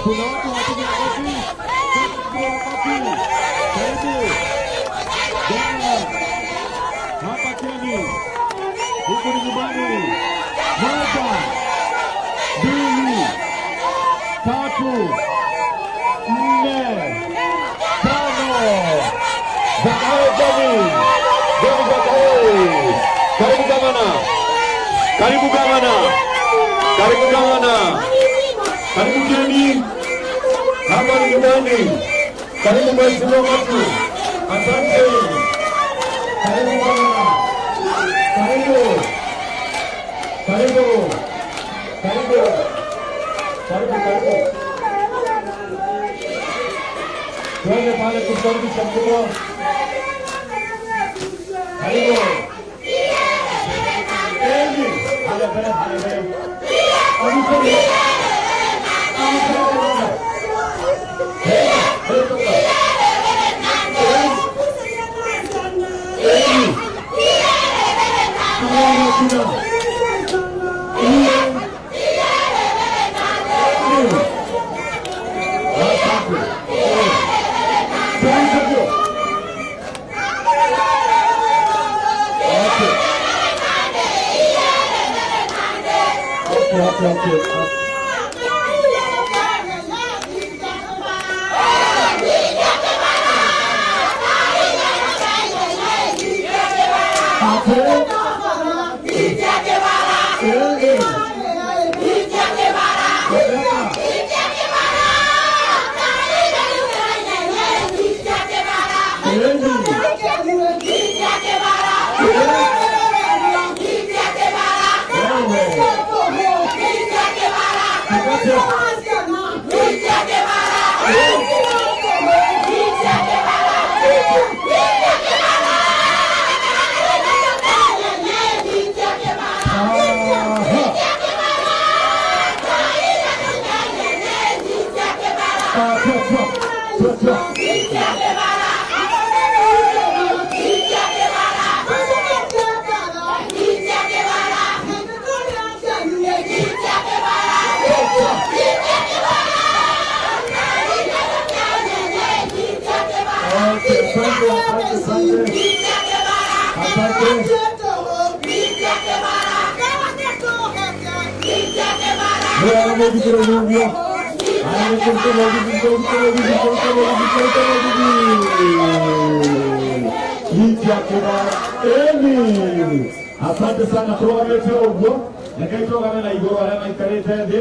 Kuna watu wapiga makofi. Karibu. Hapa Keni. Huku ni nyumbani. 1, 2, 3, 4, 5. Zakayo Jamii. Karibu gavana. Karibu gavana. Karibu gavana. Karibu Keni. Hapa ni nyumbani. Karibu mheshimiwa wetu. Asante. Karibu gavana. Karibu. Karibu. Karibu. Karibu karibu. Twende pale kukaribisha mkubwa. Karibu. Keni. Hale bere, hale bere. Karibu. Asante sana tuwamete ogwo nekaitogame na igoro arema ikarete thi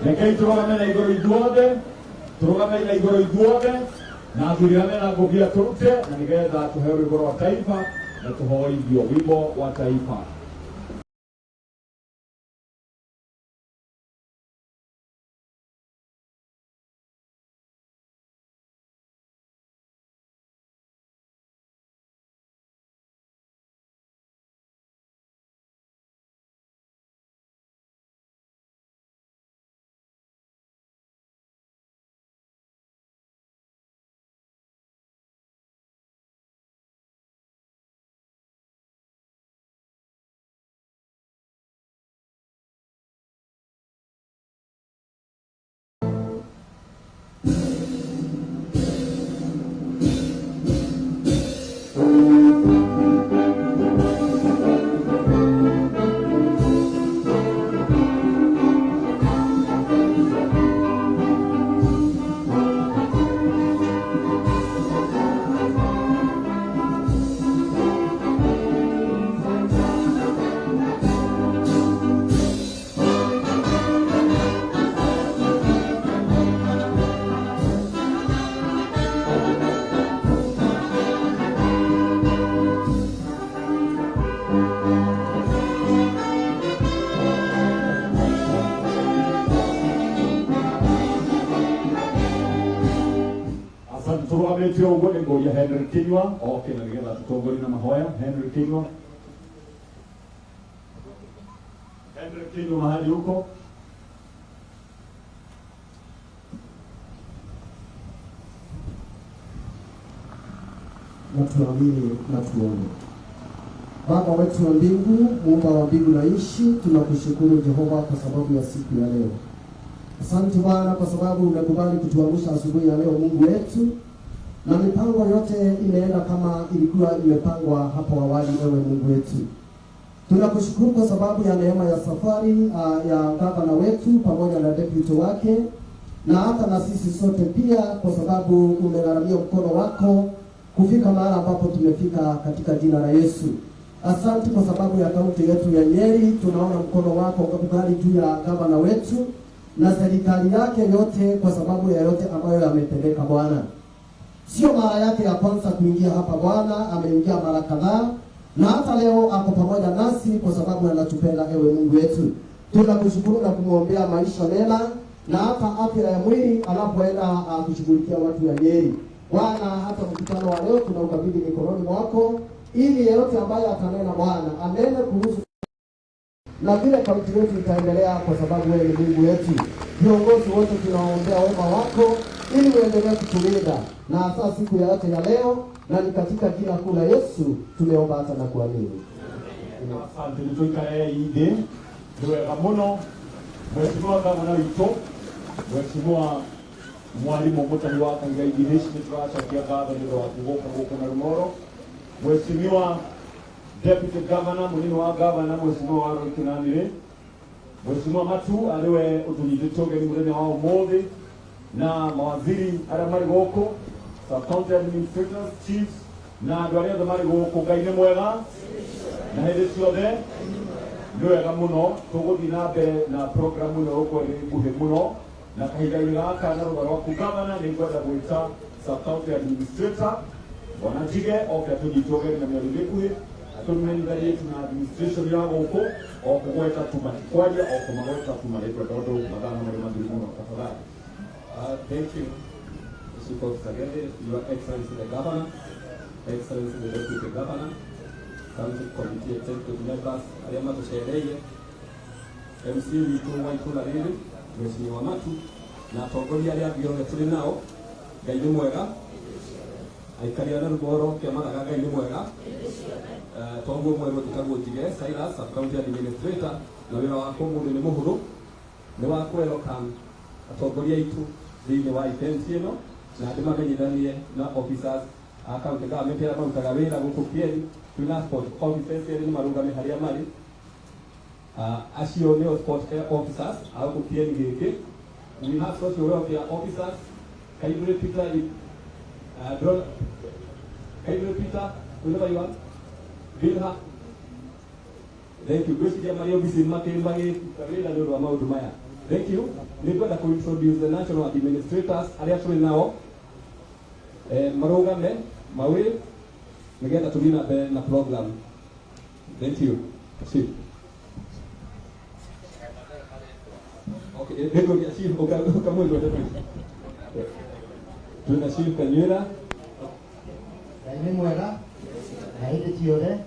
nekaitogame na igoro ithuothe turugame na igoro ithuothe na thurigame na ngobia turute na nigetha tuheo igoro wa taifa na tuhoithio wimbo wa taifa. Turugametio ugo ni ngoja Henry Kinyua. Okay, na nigetha tutongori na mahoya. Henry Kinyua. Henry Kinyua mahali huko. Na tuamini na tuone. Baba wetu wa mbingu, Muumba wa mbingu na nchi, tunakushukuru Jehova kwa sababu ya siku ya leo. Asante Bwana kwa sababu umekubali kutuamsha asubuhi ya leo, Mungu wetu, na mipango yote imeenda kama ilikuwa imepangwa hapo awali. Ewe Mungu wetu, tunakushukuru kwa sababu ya neema ya safari ya gavana wetu pamoja na deputy wake, na hata na sisi sote pia, kwa sababu umegharamia mkono wako kufika mahali ambapo tumefika katika jina la Yesu. Asante kwa sababu ya kaunti yetu ya Nyeri, tunaona mkono wako ukubali juu ya gavana wetu na serikali yake yote, kwa sababu ya yote ambayo yametendeka Bwana. Sio mara yake ya kwanza kuingia hapa Bwana, ameingia mara kadhaa, na hata leo ako pamoja nasi kwa sababu anatupenda. Ewe Mungu wetu, tunakushukuru na kumwombea maisha mema na hata afya ya mwili anapoenda kushughulikia watu ya Nyeri. Bwana, hata mkutano wa leo tunaukabidhi mikononi mwako, ili yeyote ambaye atanena Bwana anene kuhusu na vile kaunti yetu itaendelea, kwa sababu wewe ni Mungu wetu. Viongozi wote tunaombea wema wako ili uendelee kutulinda na hasa siku ya yote ya leo, na ni katika jina kuu la Yesu tumeomba hata na kuamini. Asante. Nitoikae ide ndio muno Mheshimiwa Gavana wito, Mheshimiwa Mwalimu Mutani wa Kangai Dinesh Mitrasha kia gavana ndio wakugoka huko na Rumoro, Mheshimiwa Deputy Governor munini wa Governor Mheshimiwa Waro Kinanire, Mheshimiwa Matu aliwe utunyititoge ni murene wao mode, na mawaziri ara mari goko, sub county administrators, chiefs na dwaria za mari goko gaine mwega na hede siode ndio ya muno tuguthi na mbere na program no uko ri buhe muno na kahidaini gaka na rugaro ku Governor ni kwenda gwita sub county administrator wanajige oka tunyitoge na mĩario kuhe tumeangalia yetu na administration yao huko au kuweka tumani kwaje au kumaweka tumani kwa watu madhara na madhara tafadhali. Thank you, Mr. Sagende, Your Excellency the Governor, Excellency the Deputy Governor, Council Committee Executive Members, Ariama Tushereye, MC Witu Waitula Lili, Mheshimiwa Matu, na atongoria arĩa angĩ othe tũrĩ nao. Ngai nĩ mwega, aikari a Rugoro kĩama Ngai nĩ mwega. Tongo mweru tukagwo Jige Silas, County Administrator, na wĩra wako mũndũ nĩ mũhũthũ, nĩ wa welcome atongoria itu thĩinĩ wa event ĩno, na andũ mamenyithanie na officers a county government arĩa marutaga wĩra gũkũ Kieni, twĩna sport officers erĩ nĩ marũgame harĩa marĩ. Acio nĩo sport officers a gũkũ Kieni gĩkĩ. We have social welfare officers. Can you repeat that? Can you repeat that? Whenever you want. Vilha. Thank you. Gwĩciria marĩ ofisi makĩmbagĩ kawĩra nĩ ũndũ wa maũndũ maya. Thank you. Nĩngwenda introduce the national administrators arĩa tũrĩ nao. Marũgame mawĩra nĩgetha tũthiĩ na mbere na program. Thank you. Chief. Okay, nĩngũria chief ũkamwĩrwo deputy. Twĩna Chief Kanyuĩra. Ngai nĩ mwega na hĩndĩ ciothe.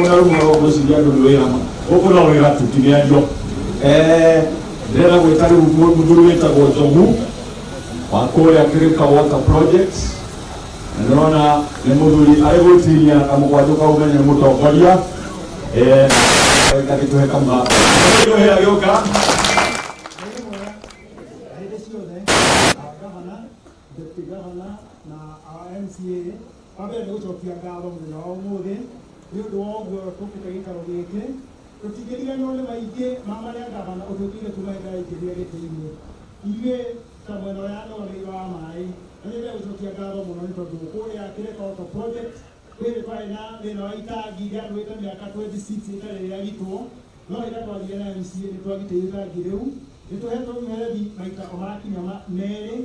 Una rumoro kusikia ndio wera. Huko na wera tukimeanjo. Ndera gwetari muduru wetagwo Njogu wa kuria Kirika Water Projects. Naona ni muduri arigutiria kamugwaju kaumenya mutongoria kakituhe kamba ndio hera gyoka Deputy Governor na MCA abere gucokia ngatho muno umuthi ni undu wa uguo tukite gikaro giki tutigiriga nyone maingi mamaria gavana ututire tumaida ikiria gitiini iwe ta mwena ya nori wa mai nire gucokia ngatho muno ni tondu kuria Kirika Water Project kwiri kwaina thina wa itangi ria rwite miaka 26 itari ria gitwo no ira twathire na MCA ni twagite itangi riu nituhetwo mwerethi maita omakinya meri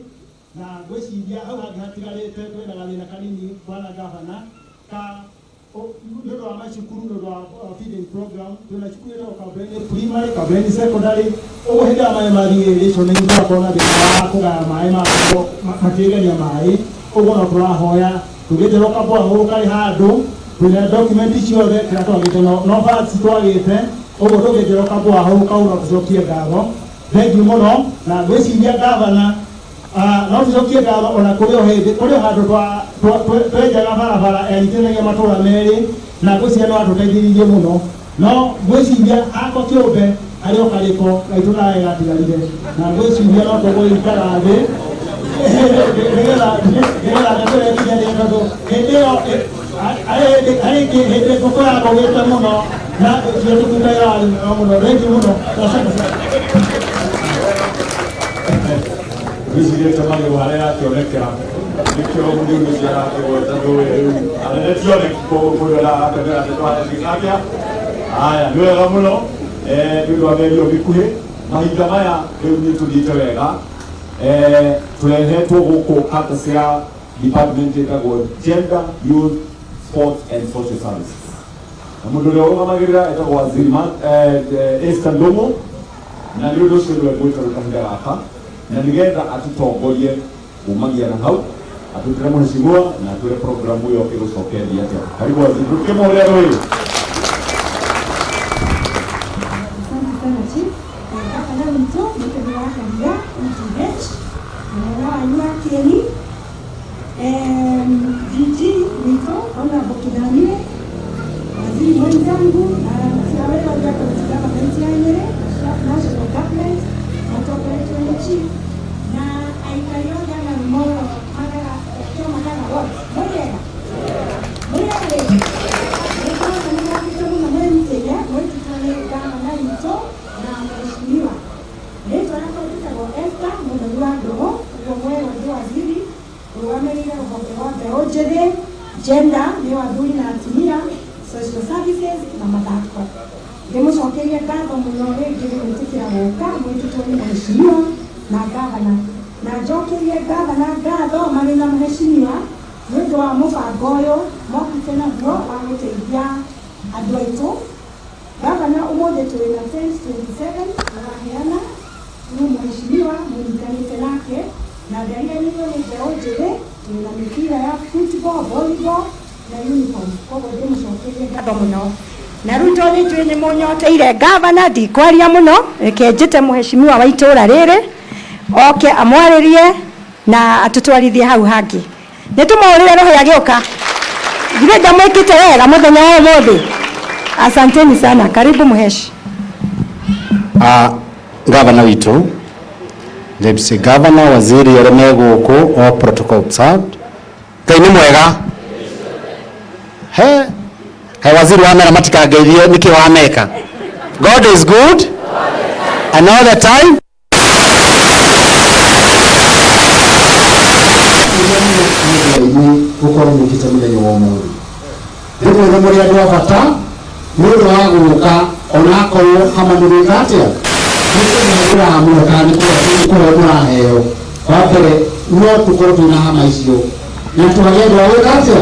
na gweciria hau hangi hatigarite twina gathina kanini bwana gavana ka ndio wa mashukuru ndio wa feeding program tunachukua ile Kabreni primary Kabreni secondary hida mai mari ilicho ni ndio kona de kuga mai matigania mai ugo no turahoya tugite roka bwa hukari handu twina document ciothe kira twagite no facts twagite ugo tugite roka bwa hukau no tucokie ngatho thank you muno na gweciria gavana no tucokie ngatho ona kurio handu twenjaga barabara enitinagia matura meri na gucia no atuteithiririe muno no gwiciria hako kiumbe ario kariko gaitu nae gatigarire na gwiciria no tuguikara thi nigetha ndetore kinyania tondu hindi iyo hindi ngũkũ ya kũgĩte mũno na cio tũkundaira arĩmi mũno thengi mũno gwiciria tamario haria akionekera nikio mundu cia gweta nduwe anetio ni kugola akagera twathikakia haya ni wega muno ndio amerio bikuhi mahinda maya riu ni tuthite wega turehetwo guku kata ya department etagwo Gender, Youth, Sports and Social Services na mundu ria ugamagirira etagwo Waziri Esther Ndung'u na ndio ndio ndio gwita rukahinda gaka na nigetha atutongorie kumagia na hau atutire mheshimiwa na ature programu yo igucokeria atia karibu Waziri tukimore wewe waziri mwenzangu na siaweza kuja kusikiliza mapenzi ya Nyeri national government atoka nchi na aikalioja na moyo magara kio magara wote moja na mwe mteja mwe tutale kama na mto na mheshimiwa leo anapoita kwa Esther Ndung'u kwa mwe wa waziri uwamelea kwa ojede gender ni wadui na atimia social services na mathako ndimucokerie ngatho muno ringi gwitikira guka mwitutoni mheshimiwa na gavana na njokerie gavana ngatho mari na mheshimiwa nĩũndũ wa mũbango ũyũ mokĩte naguo wa gũteithia andũ aitũ gavana ũmũthĩ tũrĩ na 1027 araheana rĩu mheshimiwa mũnyitanĩte nake na ndaiganĩirwo nĩ mbeũ njĩthĩ tũrĩ na mĩbira ya football, volleyball na uniform koguo ndĩmũcokerie ngatho mũno na rĩu tondũ nĩnjũĩ nĩ mũnyoteire gavana ndikwaria mũno reke njĩte mheshimiwa wa itũũra rĩrĩ oke amwarĩrie na atũtwarithie hau hangĩ nĩtũmũhũrĩre roho yagĩũka githĩ ndamwĩkĩte wega mũthenya wa ũmũthĩ asanteni sana karibu mheshi Gavana witũ Deputy Governor waziri arĩa me gũkũ all protocol observed Ngai nĩ mwega he waziri wa mera matikangeirie nĩkĩ wameka God is good and all the time gukorwo mwĩkĩte mũthenya wa ũmũthĩ ndĩmwĩre mũrĩ andũ a bata nĩ ũndũ wa gũka onakorwo hamanĩrĩka atĩa nĩkũmũhũra kana nĩkũrĩa mũraheo wa mbere no tũkorwo twĩna hama icio na twagĩrĩirwo gwĩka atĩa